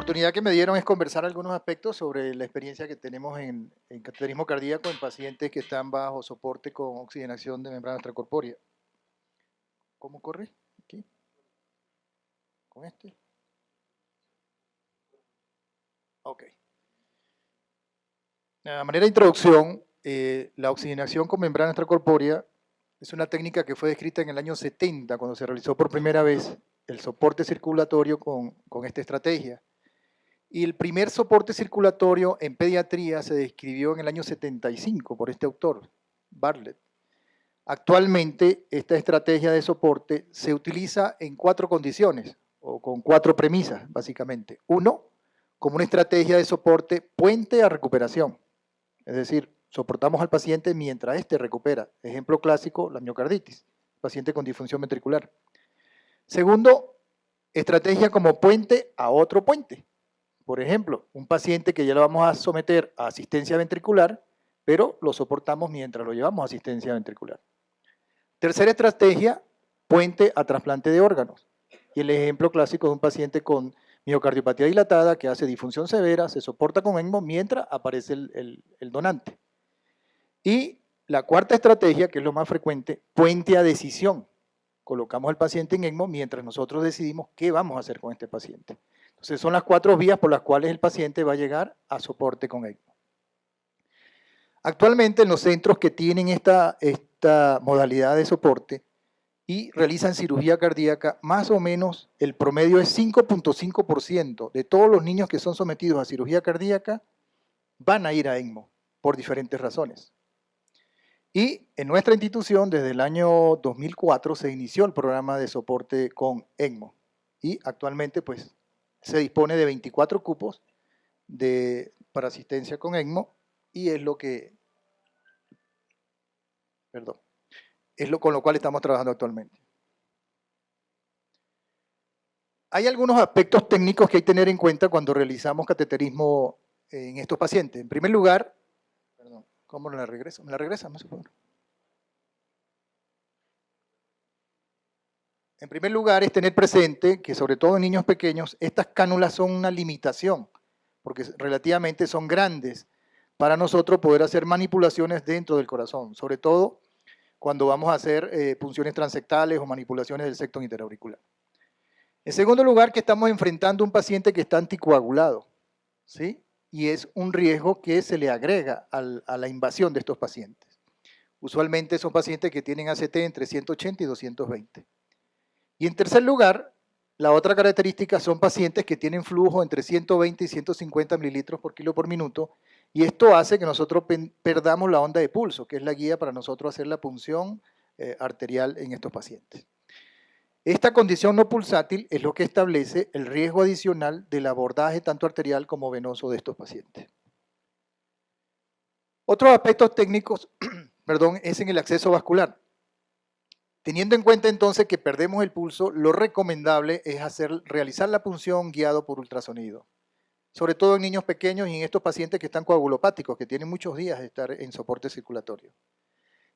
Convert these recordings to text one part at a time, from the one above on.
oportunidad que me dieron es conversar algunos aspectos sobre la experiencia que tenemos en cateterismo cardíaco en pacientes que están bajo soporte con oxigenación de membrana extracorpórea. ¿Cómo corre? Aquí. ¿Con este? Ok. De manera de introducción, la oxigenación con membrana extracorpórea es una técnica que fue descrita en el año 70, cuando se realizó por primera vez el soporte circulatorio con esta estrategia. Y el primer soporte circulatorio en pediatría se describió en el año 75 por este autor, Bartlett. Actualmente, esta estrategia de soporte se utiliza en 4 condiciones, o con 4 premisas, básicamente. Uno, como una estrategia de soporte puente a recuperación. Es decir, soportamos al paciente mientras éste recupera. Ejemplo clásico, la miocarditis, paciente con disfunción ventricular. Segundo, estrategia como puente a otro puente. Por ejemplo, un paciente que ya lo vamos a someter a asistencia ventricular, pero lo soportamos mientras lo llevamos a asistencia ventricular. Tercera estrategia, puente a trasplante de órganos. Y el ejemplo clásico es un paciente con miocardiopatía dilatada que hace disfunción severa, se soporta con ECMO mientras aparece el donante. Y la cuarta estrategia, que es lo más frecuente, puente a decisión. Colocamos al paciente en ECMO mientras nosotros decidimos qué vamos a hacer con este paciente. Entonces son las 4 vías por las cuales el paciente va a llegar a soporte con ECMO. Actualmente en los centros que tienen esta modalidad de soporte y realizan cirugía cardíaca, más o menos el promedio es 5.5% de todos los niños que son sometidos a cirugía cardíaca van a ir a ECMO por diferentes razones. Y en nuestra institución, desde el año 2004, se inició el programa de soporte con ECMO. Y actualmente, pues, se dispone de 24 cupos para asistencia con ECMO y es lo que, con lo cual estamos trabajando actualmente. Hay algunos aspectos técnicos que hay que tener en cuenta cuando realizamos cateterismo en estos pacientes. En primer lugar, ¿cómo me la regreso? ¿Me la regresa? Por favor. En primer lugar, es tener presente que, sobre todo en niños pequeños, estas cánulas son una limitación, porque relativamente son grandes para nosotros poder hacer manipulaciones dentro del corazón, sobre todo cuando vamos a hacer punciones transectales o manipulaciones del septo interauricular. En segundo lugar, que estamos enfrentando a un paciente que está anticoagulado, ¿sí? Y es un riesgo que se le agrega a la invasión de estos pacientes. Usualmente son pacientes que tienen ACT entre 180 y 220. Y en tercer lugar, la otra característica son pacientes que tienen flujo entre 120 y 150 mililitros por kilo por minuto, y esto hace que nosotros perdamos la onda de pulso, que es la guía para nosotros hacer la punción arterial en estos pacientes. Esta condición no pulsátil es lo que establece el riesgo adicional del abordaje tanto arterial como venoso de estos pacientes. Otros aspectos técnicos, es en el acceso vascular. Teniendo en cuenta entonces que perdemos el pulso, lo recomendable es realizar la punción guiado por ultrasonido, sobre todo en niños pequeños y en estos pacientes que están coagulopáticos, que tienen muchos días de estar en soporte circulatorio.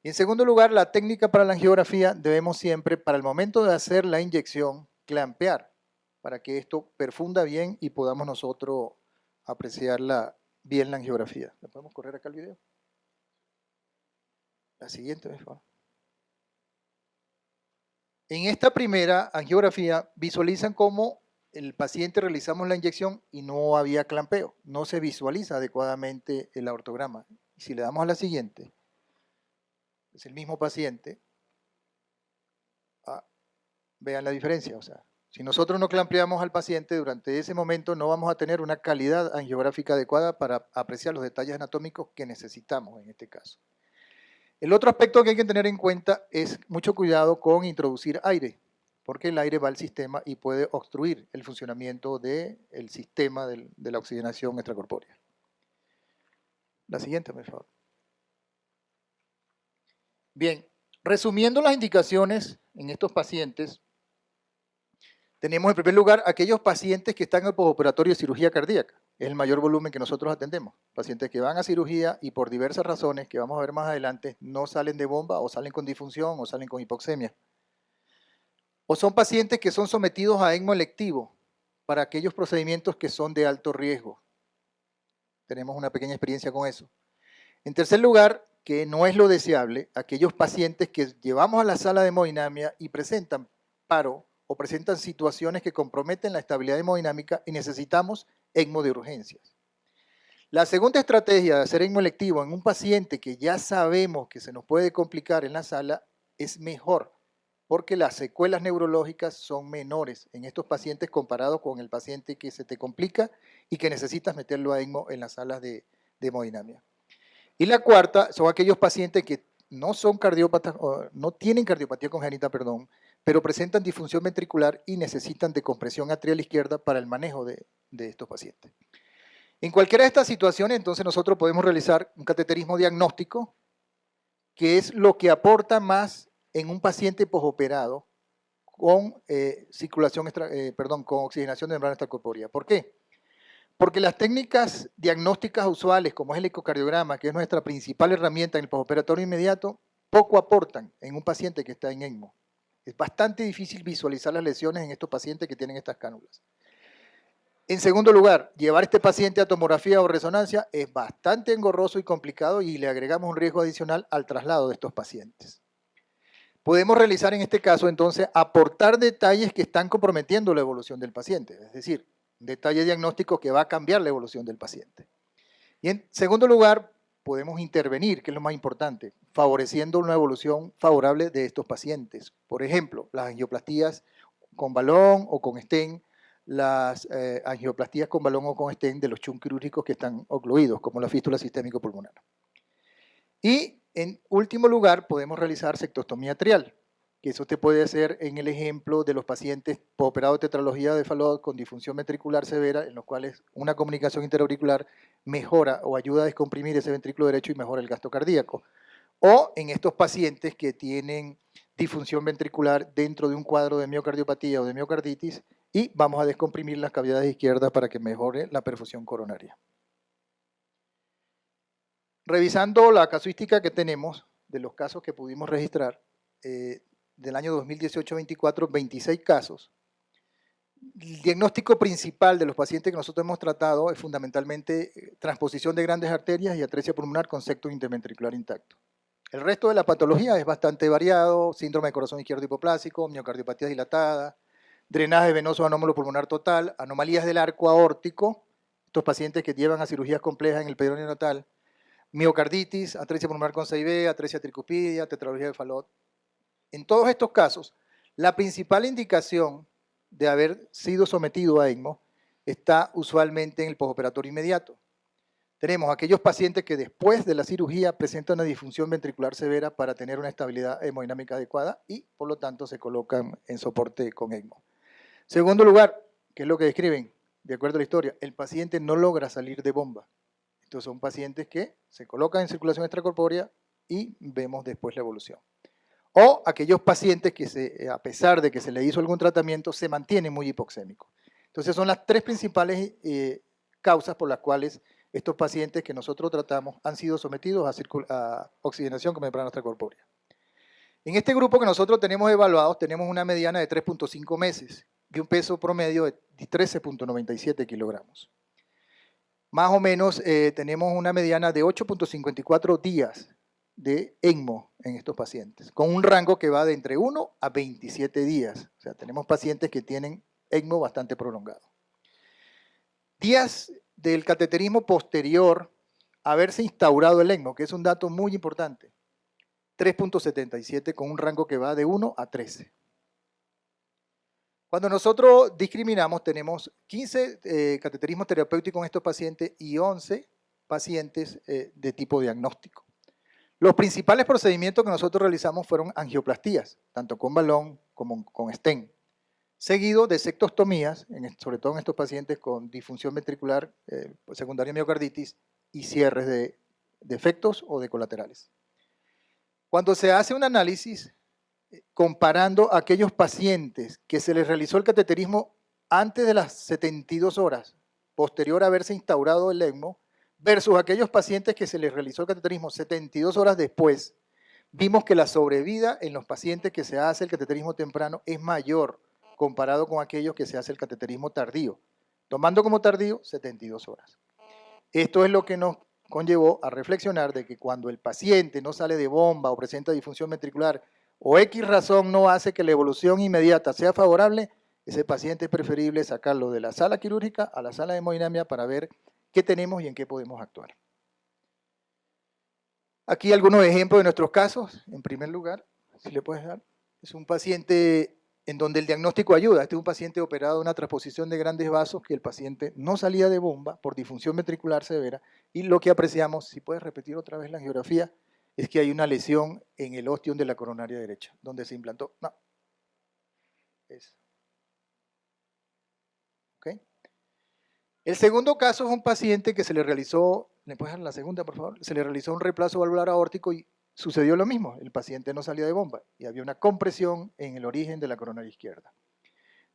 Y en segundo lugar, la técnica para la angiografía debemos siempre, para el momento de hacer la inyección, clampear, para que esto perfunda bien y podamos nosotros apreciar bien la angiografía. ¿La podemos correr acá el video? La siguiente, por favor. En esta primera angiografía visualizan cómo el paciente realizamos la inyección y no había clampeo, no se visualiza adecuadamente el aortograma. Y si le damos a la siguiente, es el mismo paciente, vean la diferencia, o sea, si nosotros no clampeamos al paciente durante ese momento no vamos a tener una calidad angiográfica adecuada para apreciar los detalles anatómicos que necesitamos en este caso. El otro aspecto que hay que tener en cuenta es mucho cuidado con introducir aire, porque el aire va al sistema y puede obstruir el funcionamiento del sistema de la oxigenación extracorpórea. La siguiente, por favor. Bien, resumiendo las indicaciones en estos pacientes, tenemos en primer lugar aquellos pacientes que están en el postoperatorio de cirugía cardíaca. Es el mayor volumen que nosotros atendemos. Pacientes que van a cirugía y por diversas razones, que vamos a ver más adelante, no salen de bomba o salen con disfunción o salen con hipoxemia. O son pacientes que son sometidos a ECMO electivo para aquellos procedimientos que son de alto riesgo. Tenemos una pequeña experiencia con eso. En tercer lugar, que no es lo deseable, aquellos pacientes que llevamos a la sala de hemodinamia y presentan paro o presentan situaciones que comprometen la estabilidad hemodinámica y necesitamos ECMO de urgencias. La segunda estrategia de hacer ECMO electivo en un paciente que ya sabemos que se nos puede complicar en la sala es mejor, porque las secuelas neurológicas son menores en estos pacientes comparado con el paciente que se te complica y que necesitas meterlo a ECMO en las salas de hemodinamia. Y la cuarta son aquellos pacientes que no son cardiópatas, no tienen cardiopatía congénita, perdón, pero presentan disfunción ventricular y necesitan de compresión atrial izquierda para el manejo de estos pacientes. En cualquiera de estas situaciones, entonces nosotros podemos realizar un cateterismo diagnóstico, que es lo que aporta más en un paciente posoperado con con oxigenación de membrana extracorpórea. ¿Por qué? Porque las técnicas diagnósticas usuales, como es el ecocardiograma, que es nuestra principal herramienta en el posoperatorio inmediato, poco aportan en un paciente que está en ECMO. Es bastante difícil visualizar las lesiones en estos pacientes que tienen estas cánulas. En segundo lugar, llevar este paciente a tomografía o resonancia es bastante engorroso y complicado y le agregamos un riesgo adicional al traslado de estos pacientes. Podemos realizar en este caso, entonces, aportar detalles que están comprometiendo la evolución del paciente, es decir, un detalle diagnóstico que va a cambiar la evolución del paciente. Y en segundo lugar, podemos intervenir, que es lo más importante, favoreciendo una evolución favorable de estos pacientes. Por ejemplo, las angioplastías con balón o con stent, las angioplastías con balón o con stent de los shunts quirúrgicos que están ocluidos, como la fístula sistémico pulmonar. Y en último lugar, podemos realizar sectostomía atrial, que eso usted puede hacer en el ejemplo de los pacientes operados de tetralogía de Fallot con disfunción ventricular severa, en los cuales una comunicación interauricular mejora o ayuda a descomprimir ese ventrículo derecho y mejora el gasto cardíaco. O en estos pacientes que tienen disfunción ventricular dentro de un cuadro de miocardiopatía o de miocarditis y vamos a descomprimir las cavidades izquierdas para que mejore la perfusión coronaria. Revisando la casuística que tenemos de los casos que pudimos registrar, del año 2018-24, 26 casos. El diagnóstico principal de los pacientes que nosotros hemos tratado es fundamentalmente transposición de grandes arterias y atresia pulmonar con septo interventricular intacto. El resto de la patología es bastante variado: síndrome de corazón izquierdo hipoplásico, miocardiopatía dilatada, drenaje venoso anómalo pulmonar total, anomalías del arco aórtico, estos pacientes que llevan a cirugías complejas en el perio neonatal, miocarditis, atresia pulmonar con CIB, atresia tricupidia, tetralogía de Fallot. En todos estos casos, la principal indicación de haber sido sometido a ECMO está usualmente en el posoperatorio inmediato. Tenemos aquellos pacientes que después de la cirugía presentan una disfunción ventricular severa para tener una estabilidad hemodinámica adecuada y, por lo tanto, se colocan en soporte con ECMO. Segundo lugar, que es lo que describen, de acuerdo a la historia, el paciente no logra salir de bomba. Estos son pacientes que se colocan en circulación extracorpórea y vemos después la evolución. O aquellos pacientes que a pesar de que se le hizo algún tratamiento, se mantienen muy hipoxémicos. Entonces son las tres principales causas por las cuales estos pacientes que nosotros tratamos han sido sometidos a oxigenación con membrana extracorpórea. En este grupo que nosotros tenemos evaluados, tenemos una mediana de 3.5 meses y un peso promedio de 13.97 kilogramos. Más o menos tenemos una mediana de 8.54 días de ECMO en estos pacientes, con un rango que va de entre 1 a 27 días. O sea, tenemos pacientes que tienen ECMO bastante prolongado. Días del cateterismo posterior a haberse instaurado el ECMO, que es un dato muy importante, 3.77 con un rango que va de 1 a 13. Cuando nosotros discriminamos, tenemos 15 cateterismos terapéuticos en estos pacientes y 11 pacientes de tipo diagnóstico. Los principales procedimientos que nosotros realizamos fueron angioplastías, tanto con balón como con stent, seguido de sectostomías, sobre todo en estos pacientes con disfunción ventricular secundaria miocarditis y cierres de defectos o de colaterales. Cuando se hace un análisis comparando a aquellos pacientes que se les realizó el cateterismo antes de las 72 horas, posterior a haberse instaurado el ECMO, versus aquellos pacientes que se les realizó el cateterismo 72 horas después, vimos que la sobrevida en los pacientes que se hace el cateterismo temprano es mayor comparado con aquellos que se hace el cateterismo tardío, tomando como tardío 72 horas. Esto es lo que nos conllevó a reflexionar de que cuando el paciente no sale de bomba o presenta disfunción ventricular o X razón no hace que la evolución inmediata sea favorable, ese paciente es preferible sacarlo de la sala quirúrgica a la sala de hemodinamia para ver qué tenemos y en qué podemos actuar. Aquí algunos ejemplos de nuestros casos. En primer lugar, si le puedes dar, es un paciente en donde el diagnóstico ayuda. Este es un paciente operado de una transposición de grandes vasos que el paciente no salía de bomba por disfunción ventricular severa y lo que apreciamos, si puedes repetir otra vez la angiografía, es que hay una lesión en el ostium de la coronaria derecha, donde se implantó. No. Eso. ¿Okay? El segundo caso es un paciente que se le realizó, ¿le puedes dar la segunda, por favor? Se le realizó un reemplazo valvular aórtico y sucedió lo mismo. El paciente no salía de bomba y había una compresión en el origen de la coronaria izquierda.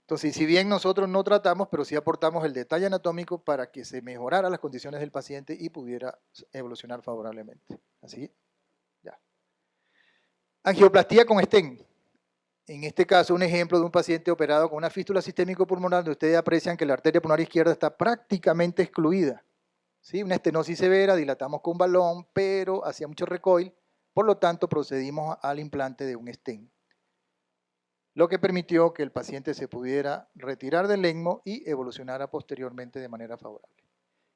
Entonces, si bien nosotros no tratamos, pero sí aportamos el detalle anatómico para que se mejoraran las condiciones del paciente y pudiera evolucionar favorablemente. Así, ya. Angioplastía con stent. En este caso, un ejemplo de un paciente operado con una fístula sistémico-pulmonar, donde ustedes aprecian que la arteria pulmonar izquierda está prácticamente excluida. ¿Sí? Una estenosis severa, dilatamos con balón, pero hacía mucho recoil, por lo tanto procedimos al implante de un stent, lo que permitió que el paciente se pudiera retirar del ECMO y evolucionara posteriormente de manera favorable.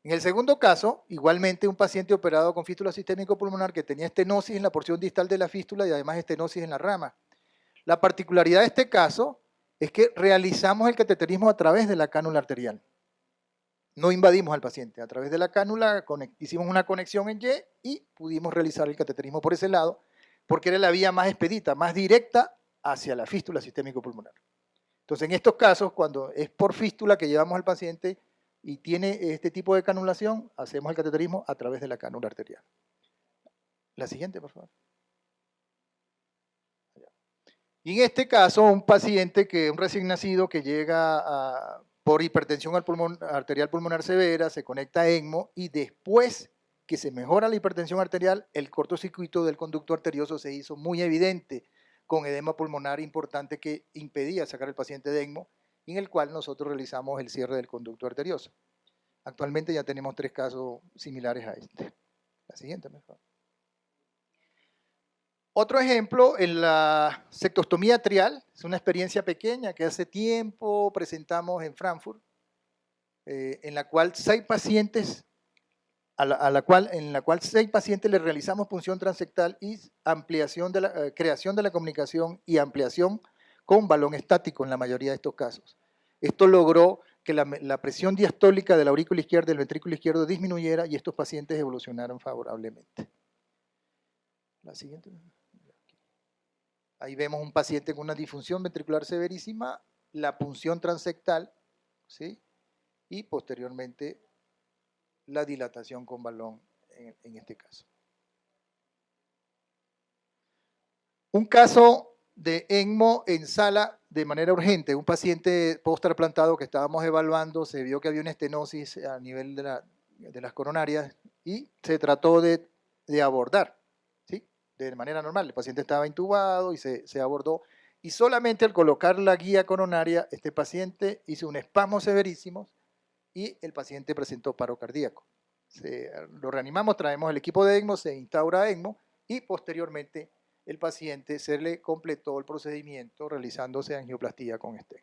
En el segundo caso, igualmente un paciente operado con fístula sistémico-pulmonar que tenía estenosis en la porción distal de la fístula y además estenosis en la rama. La particularidad de este caso es que realizamos el cateterismo a través de la cánula arterial. No invadimos al paciente. A través de la cánula hicimos una conexión en Y y pudimos realizar el cateterismo por ese lado, porque era la vía más expedita, más directa hacia la fístula sistémico-pulmonar. Entonces, en estos casos, cuando es por fístula que llevamos al paciente y tiene este tipo de canulación, hacemos el cateterismo a través de la cánula arterial. La siguiente, por favor. Y en este caso, un paciente un recién nacido que llega por hipertensión arterial pulmonar severa, se conecta a ECMO y después que se mejora la hipertensión arterial, el cortocircuito del conducto arterioso se hizo muy evidente, con edema pulmonar importante que impedía sacar al paciente de ECMO, en el cual nosotros realizamos el cierre del conducto arterioso. Actualmente ya tenemos 3 casos similares a este. La siguiente, por favor. Otro ejemplo, en la septostomía atrial, es una experiencia pequeña que hace tiempo presentamos en Frankfurt, en la cual 6 pacientes, en la cual 6 pacientes le realizamos punción transectal y ampliación de creación de la comunicación y ampliación con balón estático en la mayoría de estos casos. Esto logró que la presión diastólica de la aurícula izquierda y del ventrículo izquierdo disminuyera y estos pacientes evolucionaron favorablemente. La siguiente. Ahí vemos un paciente con una disfunción ventricular severísima, la punción transectal, ¿sí? Y posteriormente la dilatación con balón en este caso. Un caso de ECMO en sala de manera urgente, un paciente post-trasplantado que estábamos evaluando, se vio que había una estenosis a nivel de las coronarias y se trató de abordar, ¿sí? De manera normal. El paciente estaba intubado y se abordó y solamente al colocar la guía coronaria, este paciente hizo un espasmo severísimo y el paciente presentó paro cardíaco. Lo reanimamos, traemos el equipo de ECMO, se instaura ECMO y posteriormente el paciente se le completó el procedimiento realizándose angioplastía con stent.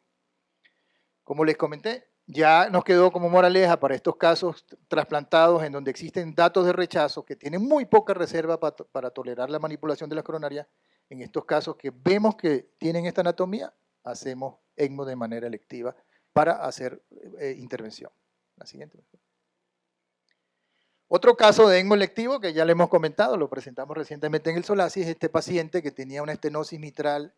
Como les comenté, ya nos quedó como moraleja para estos casos trasplantados en donde existen datos de rechazo que tienen muy poca reserva para tolerar la manipulación de las coronarias. En estos casos que vemos que tienen esta anatomía, hacemos ECMO de manera electiva para hacer intervención. La siguiente. Otro caso de ECMO electivo que ya le hemos comentado, lo presentamos recientemente en el Solasi, es este paciente que tenía una estenosis mitral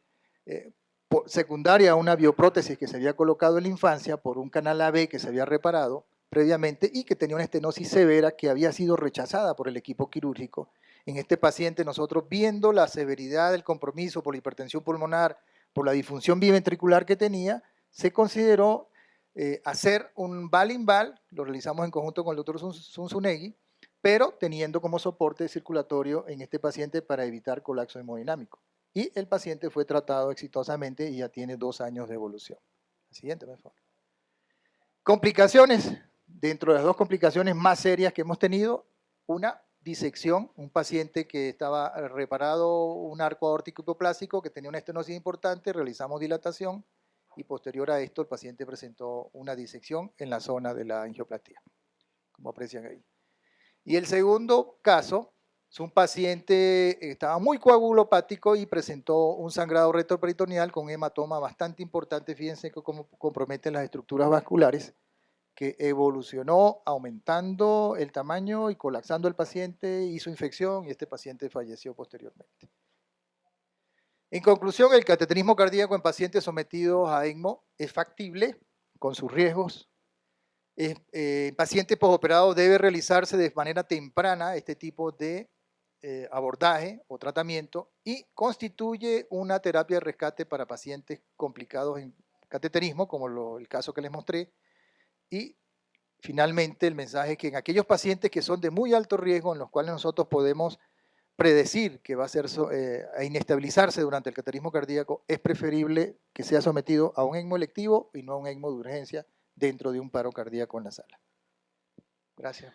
secundaria a una bioprótesis que se había colocado en la infancia por un canal AB que se había reparado previamente y que tenía una estenosis severa que había sido rechazada por el equipo quirúrgico. En este paciente nosotros, viendo la severidad del compromiso por la hipertensión pulmonar, por la disfunción biventricular que tenía, se consideró hacer un VAL-INVAL, lo realizamos en conjunto con el doctor Zunzunegui, pero teniendo como soporte circulatorio en este paciente para evitar colapso hemodinámico. Y el paciente fue tratado exitosamente y ya tiene 2 años de evolución. La siguiente, por favor. Complicaciones. Dentro de las dos complicaciones más serias que hemos tenido, una disección, un paciente que estaba reparado un arco aórtico hipoplástico que tenía una estenosis importante, realizamos dilatación y posterior a esto el paciente presentó una disección en la zona de la angioplastía, como aprecian ahí. Y el segundo caso es un paciente que estaba muy coagulopático y presentó un sangrado retroperitoneal con un hematoma bastante importante, fíjense que compromete las estructuras vasculares, que evolucionó aumentando el tamaño y colapsando el paciente, hizo infección y este paciente falleció posteriormente. En conclusión, el cateterismo cardíaco en pacientes sometidos a ECMO es factible, con sus riesgos. En pacientes posoperados debe realizarse de manera temprana este tipo de abordaje o tratamiento y constituye una terapia de rescate para pacientes complicados en cateterismo, como el caso que les mostré, y finalmente el mensaje es que en aquellos pacientes que son de muy alto riesgo, en los cuales nosotros podemos predecir que va a inestabilizarse durante el cateterismo cardíaco, es preferible que sea sometido a un ECMO electivo y no a un ECMO de urgencia dentro de un paro cardíaco en la sala. Gracias.